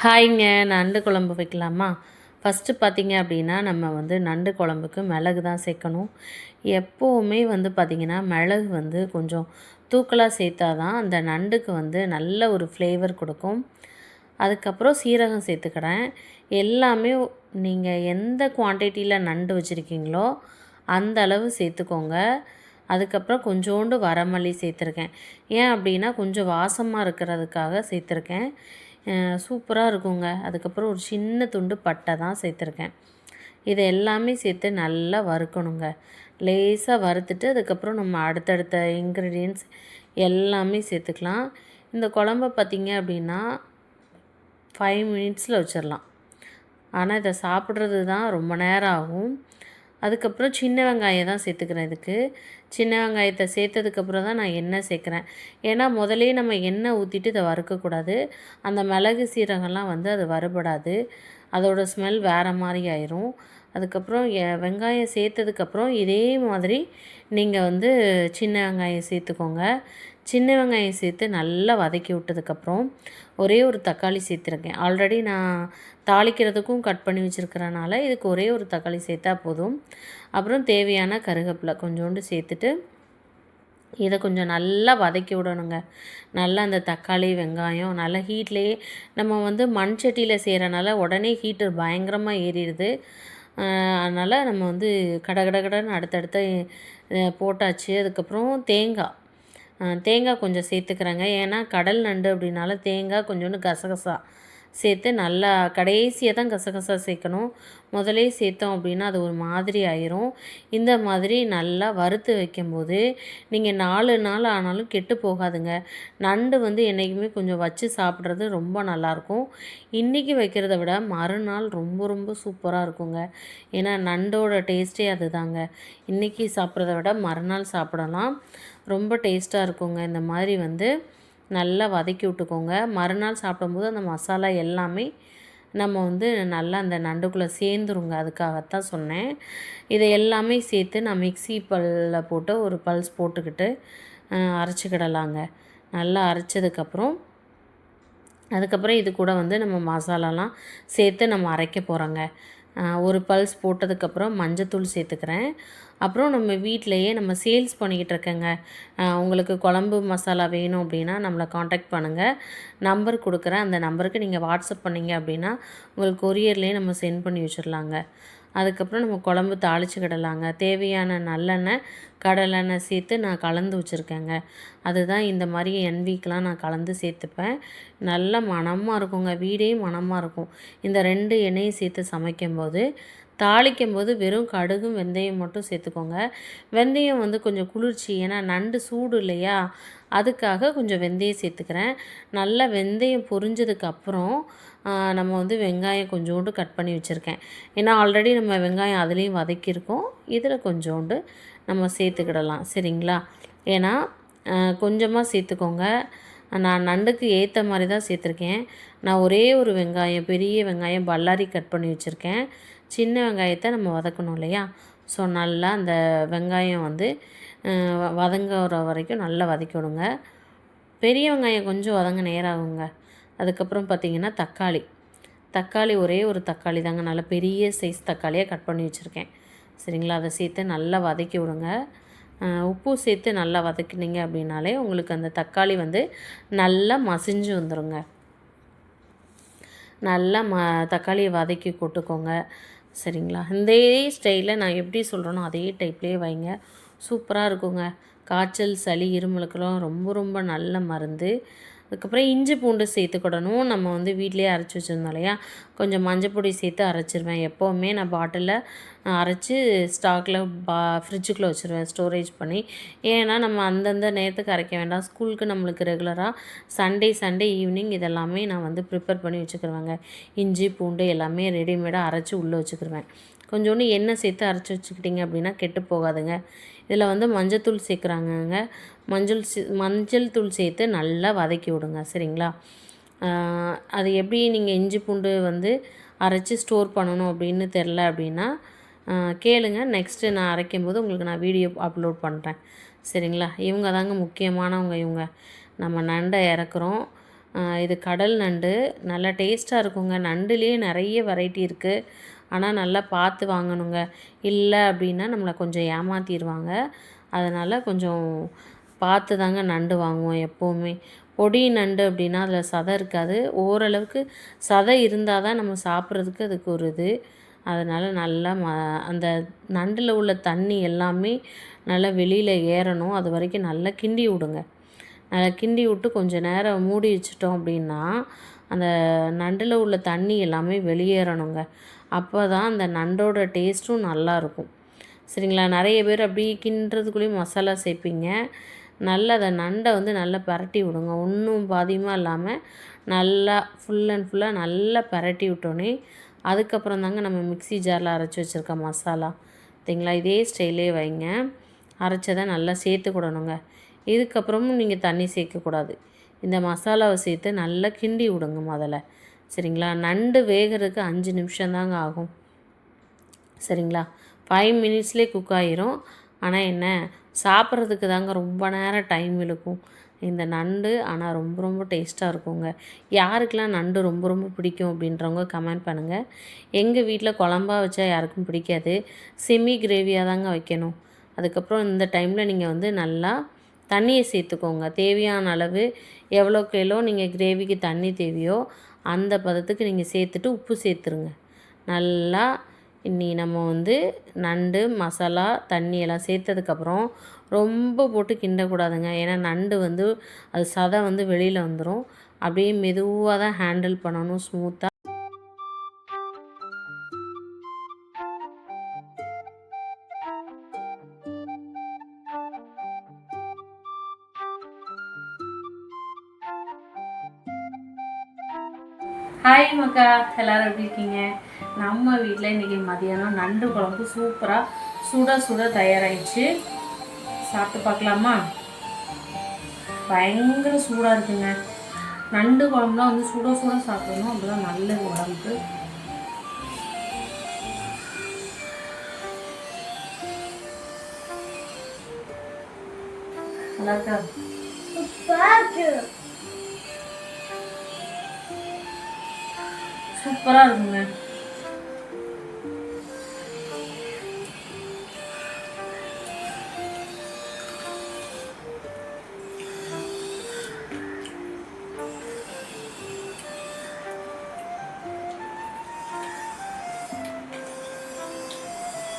ஹாய்ங்க. நண்டு குழம்பு வைக்கலாமா? ஃபஸ்ட்டு பார்த்திங்க அப்படின்னா நம்ம வந்து நண்டு குழம்புக்கு மிளகு தான் சேர்க்கணும். எப்போவுமே வந்து பார்த்திங்கன்னா மிளகு வந்து கொஞ்சம் தூக்கலாக சேர்த்தா தான் அந்த நண்டுக்கு வந்து நல்ல ஒரு ஃப்ளேவர் கொடுக்கும். அதுக்கப்புறம் சீரகம் சேர்த்துக்கிறேன். எல்லாமே நீங்கள் எந்த குவான்டிட்டியில் நண்டு வச்சுருக்கீங்களோ அந்த அளவு சேர்த்துக்கோங்க. அதுக்கப்புறம் கொஞ்சோண்டு வரமல்லி சேர்த்துருக்கேன். ஏன் அப்படின்னா கொஞ்சம் வாசமாக இருக்கிறதுக்காக சேர்த்துருக்கேன். சூப்பராக இருக்குங்க. அதுக்கப்புறம் ஒரு சின்ன துண்டு பட்டை தான் சேர்த்துருக்கேன். இதை எல்லாமே சேர்த்து நல்லா வறுக்கணுங்க. லேசாக வறுத்துட்டு அதுக்கப்புறம் நம்ம அடுத்தடுத்த இன்க்ரீடியன்ட்ஸ் எல்லாமே சேர்த்துக்கலாம். இந்த குழம்ப பார்த்திங்க அப்படின்னா 5 மினிட்ஸில் வச்சிடலாம். ஆனால் இதை சாப்பிட்றது தான் ரொம்ப நேரம் ஆகும். அதுக்கப்புறம் சின்ன வெங்காயம் தான் சேர்த்துக்கிறேன். இதுக்கு சின்ன வெங்காயத்தை சேர்த்ததுக்கப்புறம் தான் நான் எண்ணெய் சேர்க்குறேன். ஏன்னா முதலே நம்ம எண்ணெய் ஊற்றிட்டு இதை வறுக்கக்கூடாது. அந்த மிளகு சீரகம்லாம் வந்து அது வறுபடாது. அதோடய ஸ்மெல் வேறு மாதிரி ஆயிரும். அதுக்கப்புறம் வெங்காயம் சேர்த்ததுக்கப்புறம் இதே மாதிரி நீங்கள் வந்து சின்ன வெங்காயம் சேர்த்துக்கோங்க. சின்ன வெங்காயம் சேர்த்து நல்லா வதக்கி விட்டதுக்கப்புறம் ஒரே ஒரு தக்காளி சேர்த்துருக்கேன். ஆல்ரெடி நான் தாளிக்கிறதுக்கும் கட் பண்ணி வச்சுருக்கிறனால இதுக்கு ஒரே ஒரு தக்காளி சேர்த்தா போதும். அப்புறம் தேவையான கருவேப்பிலை கொஞ்சோண்டு சேர்த்துட்டு இதை கொஞ்சம் நல்லா வதக்கி விடணுங்க. நல்லா அந்த தக்காளி வெங்காயம் நல்லா ஹீட்லேயே நம்ம வந்து மண் சட்டியில் செய்கிறனால உடனே ஹீட்டு பயங்கரமாக ஏறிடுது. அதனால் நம்ம வந்து கடகடன்னு அடுத்தடுத்த போட்டாச்சு. அதுக்கப்புறம் தேங்காய் கொஞ்சம் சேர்த்துக்கிறேங்க. ஏன்னா கடல் நண்டு அப்படின்னால தேங்காய் கொஞ்சோண்டு கசகசா சேர்த்து நல்லா கடைசியாக தான் கசகசா சேர்க்கணும். முதலே சேர்த்தோம் அப்படின்னா அது ஒரு மாதிரி ஆயிரும். இந்த மாதிரி நல்லா வறுத்து வைக்கும்போது நீங்கள் 4 நாள் ஆனாலும் கெட்டு போகாதுங்க. நண்டு வந்து என்றைக்குமே கொஞ்சம் வச்சு சாப்பிட்றது ரொம்ப நல்லாயிருக்கும். இன்றைக்கி வைக்கிறத விட மறுநாள் ரொம்ப ரொம்ப சூப்பராக இருக்குங்க. ஏன்னா நண்டோட டேஸ்ட்டே அதுதாங்க. இன்றைக்கி சாப்பிட்றத விட மறுநாள் சாப்பிடலாம். ரொம்ப டேஸ்ட்டாக இருக்குங்க. இந்த மாதிரி வந்து நல்லா வதக்கி விட்டுக்கோங்க. மறுநாள் சாப்பிடும்போது அந்த மசாலா எல்லாமே நம்ம வந்து நல்லா அந்த நண்டுக்குள்ளே சேர்ந்துருங்க. அதுக்காகத்தான் சொன்னேன். இதை எல்லாமே சேர்த்து நான் மிக்ஸி பல்லில் போட்டு ஒரு பல்ஸ் போட்டுக்கிட்டு அரைச்சிக்கிடலாங்க. நல்லா அரைச்சதுக்கப்புறம் அதுக்கப்புறம் இது கூட வந்து நம்ம மசாலாலாம் சேர்த்து நம்ம அரைக்க போகிறோங்க. ஒரு பல்ஸ் போட்டதுக்கப்புறம் மஞ்சத்தூள் சேர்த்துக்கிறேன். அப்புறம் நம்ம வீட்டிலையே நம்ம சேல்ஸ் பண்ணிக்கிட்டு இருக்கேங்க. உங்களுக்கு குழம்பு மசாலா வேணும் அப்படின்னா நம்மளை காண்டாக்ட் பண்ணுங்கள். நம்பர் கொடுக்குறேன். அந்த நம்பருக்கு நீங்கள் வாட்ஸ்அப் பண்ணிங்க அப்படின்னா உங்களுக்கு கொரியர்லேயே நம்ம சென்ட் பண்ணி வச்சிடலாங்க. அதுக்கப்புறம் நம்ம குழம்பு தாளிச்சுக்கிடலாங்க. தேவையான நல்லெண்ணெய், கடலெண்ணெய் சேர்த்து நான் கலந்து வச்சுருக்கேங்க. அதுதான் இந்த மாதிரி என்விக்கெலாம் நான் கலந்து சேர்த்துப்பேன். நல்ல மணமாக இருக்குங்க. வீடே மணமாக இருக்கும். இந்த 2 எண்ணெயும் சேர்த்து சமைக்கும்போது தாளிக்கும்போது வெறும் கடுகும் வெந்தயம் மட்டும் சேர்த்துக்கோங்க. வெந்தயம் வந்து கொஞ்சம் குளிர்ச்சி. ஏன்னா நண்டு சூடு இல்லையா, அதுக்காக கொஞ்சம் வெந்தயம் சேர்த்துக்கிறேன். நல்லா வெந்தயம் பொரிஞ்சதுக்கப்புறம் நம்ம வந்து வெங்காயம் கொஞ்சோண்டு கட் பண்ணி வச்சுருக்கேன். ஏன்னா ஆல்ரெடி நம்ம வெங்காயம் அதுலேயும் வதக்கியிருக்கோம். இதில் கொஞ்சோண்டு நம்ம சேர்த்துக்கிடலாம். சரிங்களா? ஏன்னா கொஞ்சமாக சேர்த்துக்கோங்க. நான் நண்டுக்கு ஏற்ற மாதிரி தான் சேர்த்துருக்கேன். நான் ஒரே ஒரு வெங்காயம், பெரிய வெங்காயம் பல்லாரி கட் பண்ணி வச்சுருக்கேன். சின்ன வெங்காயத்தை நம்ம வதக்கணும் இல்லையா? ஸோ நல்லா அந்த வெங்காயம் வந்து வதங்குற வரைக்கும் நல்லா வதக்கி விடுங்க. பெரிய வெங்காயம் கொஞ்சம் வதங்க நேரம் ஆகுங்க. அதுக்கப்புறம் பார்த்திங்கன்னா தக்காளி ஒரே ஒரு தக்காளி தாங்க, நல்லா பெரிய சைஸ் தக்காளியாக கட் பண்ணி வச்சுருக்கேன். சரிங்களா? அதை சேர்த்து நல்லா வதக்கி விடுங்க. உப்பு சேர்த்து நல்லா வதக்கினீங்க அப்படின்னாலே உங்களுக்கு அந்த தக்காளி வந்து நல்லா மசிஞ்சு வந்துடுங்க. நல்லா தக்காளியை வதக்கி கொட்டுக்கோங்க. சரிங்களா? இதே ஸ்டைலில் நான் எப்படி சொல்கிறேனோ அதே டைப்லேயே வைங்க. சூப்பராக இருக்குங்க. காய்ச்சல், சளி, இருமலுக்கெல்லாம் ரொம்ப ரொம்ப நல்ல மருந்து. அதுக்கப்புறம் இஞ்சி பூண்டு சேர்த்துக்கிடணும். நம்ம வந்து வீட்டிலேயே அரைச்சி வச்சுருந்தோம் இல்லையா, கொஞ்சம் மஞ்சப்பொடி சேர்த்து அரைச்சிருவேன். எப்போவுமே நான் பாட்டிலில் அரைச்சி ஸ்டாக்கில் ஃப்ரிட்ஜுக்குள்ளே வச்சுருவேன் ஸ்டோரேஜ் பண்ணி. ஏன்னா நம்ம அந்தந்த நேரத்துக்கு அரைக்க வேண்டாம். ஸ்கூலுக்கு நம்மளுக்கு ரெகுலராக சண்டே ஈவினிங் இதெல்லாமே நான் வந்து ப்ரிப்பேர் பண்ணி வச்சுக்கிருவேங்க. இஞ்சி பூண்டு எல்லாமே ரெடிமேடாக அரைச்சி உள்ளே வச்சுக்கிருவேன். கொஞ்சோண்டு எண்ணெய் சேர்த்து அரைச்சி வச்சுக்கிட்டிங்க அப்படின்னா கெட்டு போகாதுங்க. இதில் வந்து மஞ்சத்தூள் சேர்க்குறாங்கங்க. மஞ்சள் தூள் சேர்த்து நல்லா வதக்கி விடுங்க. சரிங்களா? அது எப்படி நீங்கள் இஞ்சி பூண்டு வந்து அரைச்சி ஸ்டோர் பண்ணணும் அப்படின்னு தெரில அப்படின்னா கேளுங்க. நெக்ஸ்ட்டு நான் அரைக்கும்போது உங்களுக்கு நான் வீடியோ அப்லோட் பண்ணுறேன். சரிங்களா? இவங்க தாங்க முக்கியமானவங்க. இவங்க நம்ம நண்டை இறக்குறோம். இது கடல் நண்டு. நல்லா டேஸ்ட்டாக இருக்குங்க. நண்டுலேயே நிறைய வெரைட்டி இருக்குது. ஆனால் நல்லா பார்த்து வாங்கணுங்க. இல்லை அப்படின்னா நம்மளை கொஞ்சம் ஏமாற்றிடுவாங்க. அதனால் கொஞ்சம் பார்த்து தாங்க நண்டு வாங்குவோம் எப்போவுமே. பொடி நண்டு அப்படின்னா அதில் சதை இருக்காது. ஓரளவுக்கு சதை இருந்தால் தான் நம்ம சாப்பிட்றதுக்கு அதுக்கு ஒரு இது. அதனால் நல்லா அந்த நண்டில் உள்ள தண்ணி எல்லாமே நல்லா வெளியில் ஏறணும். அது வரைக்கும் நல்லா கிண்டி விடுங்க. நல்லா கிண்டி விட்டு கொஞ்சம் நேரம் மூடி வச்சிட்டோம் அப்படின்னா அந்த நண்டில் உள்ள தண்ணி எல்லாமே வெளியேறணுங்க. அப்போ தான் அந்த நண்டோட டேஸ்ட்டும் நல்லாயிருக்கும். சரிங்களா? நிறைய பேர் அப்படி கிண்டுறதுக்குள்ளேயும் மசாலா சேர்ப்பீங்க. நல்லா அதை நண்டை வந்து நல்லா பரட்டி விடுங்க. ஒன்றும் பாதியமாக இல்லாமல் நல்லா ஃபுல் அண்ட் ஃபுல்லாக நல்லா பரட்டி விட்டோன்னே அதுக்கப்புறம் தாங்க நம்ம மிக்ஸி ஜாரில் அரைச்சி வச்சுருக்க மசாலா சரிங்களா? இதே ஸ்டைலே வைங்க. அரைச்சதை நல்லா சேர்த்துக்கிடணுங்க. இதுக்கப்புறமும் நீங்கள் தண்ணி சேர்க்கக்கூடாது. இந்த மசாலாவை சேர்த்து நல்லா கிண்டி விடுங்க முதல்ல. சரிங்களா? நண்டு வேகிறதுக்கு 5 நிமிஷம் தாங்க ஆகும். சரிங்களா? 5 மினிட்ஸ்லேயே குக் ஆகிரும். ஆனால் என்ன, சாப்பிட்றதுக்கு தாங்க ரொம்ப நேரம் டைம் இழுக்கும் இந்த நண்டு. ஆனால் ரொம்ப ரொம்ப டேஸ்ட்டாக இருக்குங்க. யாருக்கெல்லாம் நண்டு ரொம்ப ரொம்ப பிடிக்கும் அப்படின்றவங்க கமெண்ட் பண்ணுங்கள். எங்கள் வீட்டில் குழம்பா வச்சா யாருக்கும் பிடிக்காது. செமி கிரேவியாக தாங்க வைக்கணும். அதுக்கப்புறம் இந்த டைமில் நீங்கள் வந்து நல்லா தண்ணியை சேர்த்துக்கோங்க. தேவையான அளவு எவ்வளோக்கு எவ்வளோ நீங்கள் கிரேவிக்கு தண்ணி தேவையோ அந்த பதத்துக்கு நீங்கள் சேர்த்துட்டு உப்பு சேர்த்துருங்க. நல்லா இன்னி நம்ம வந்து நண்டு மசாலா தண்ணி எல்லாம் சேர்த்ததுக்கப்புறம் ரொம்ப போட்டு கிண்டக்கூடாதுங்க. ஏன்னா நண்டு வந்து அது சதை வந்து வெளியில் வந்துடும். அப்படியே மெதுவாக தான் ஹேண்டில் பண்ணணும் ஸ்மூத்தாக. ஹாய் மக்கா, எல்லோரும் எப்படி இருக்கீங்க? நம்ம வீட்டில் இன்றைக்கி மதியானம் நண்டு குழம்பு சூப்பராக சுட சுட தயாராகிடுச்சு. சாப்பிட்டு பார்க்கலாமா? பயங்கர சூடாக இருக்குங்க. நண்டு குழம்புலாம் வந்து சுட சுட சாப்பிடணும், அப்போதான் நல்லது உடம்புக்கு. நல்லா இருக்கா? சூப்பராக இருக்குங்க.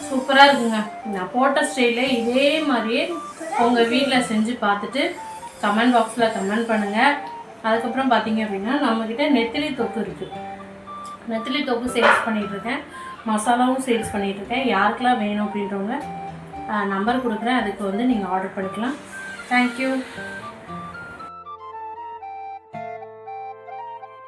சூப்பராக இருக்குங்க. நான் போட்ட ஸ்டைலே இதே மாதிரியே உங்கள் வீட்டில் செஞ்சு பார்த்துட்டு கமெண்ட் பாக்ஸில் கமெண்ட் பண்ணுங்கள். அதுக்கப்புறம் பார்த்தீங்க அப்படின்னா நம்மக்கிட்ட நெத்திலி தொக்கு இருக்குது. நெத்திலி தொக்கு சேல்ஸ் பண்ணிகிட்ருக்கேன், மசாலாவும் சேல்ஸ் பண்ணிகிட்ருக்கேன். யாருக்கெல்லாம் வேணும் அப்படின்றவங்க நம்பர் கொடுக்குறேன், அதுக்கு வந்து நீங்கள் ஆர்டர் பண்ணிக்கலாம். தேங்க்யூ.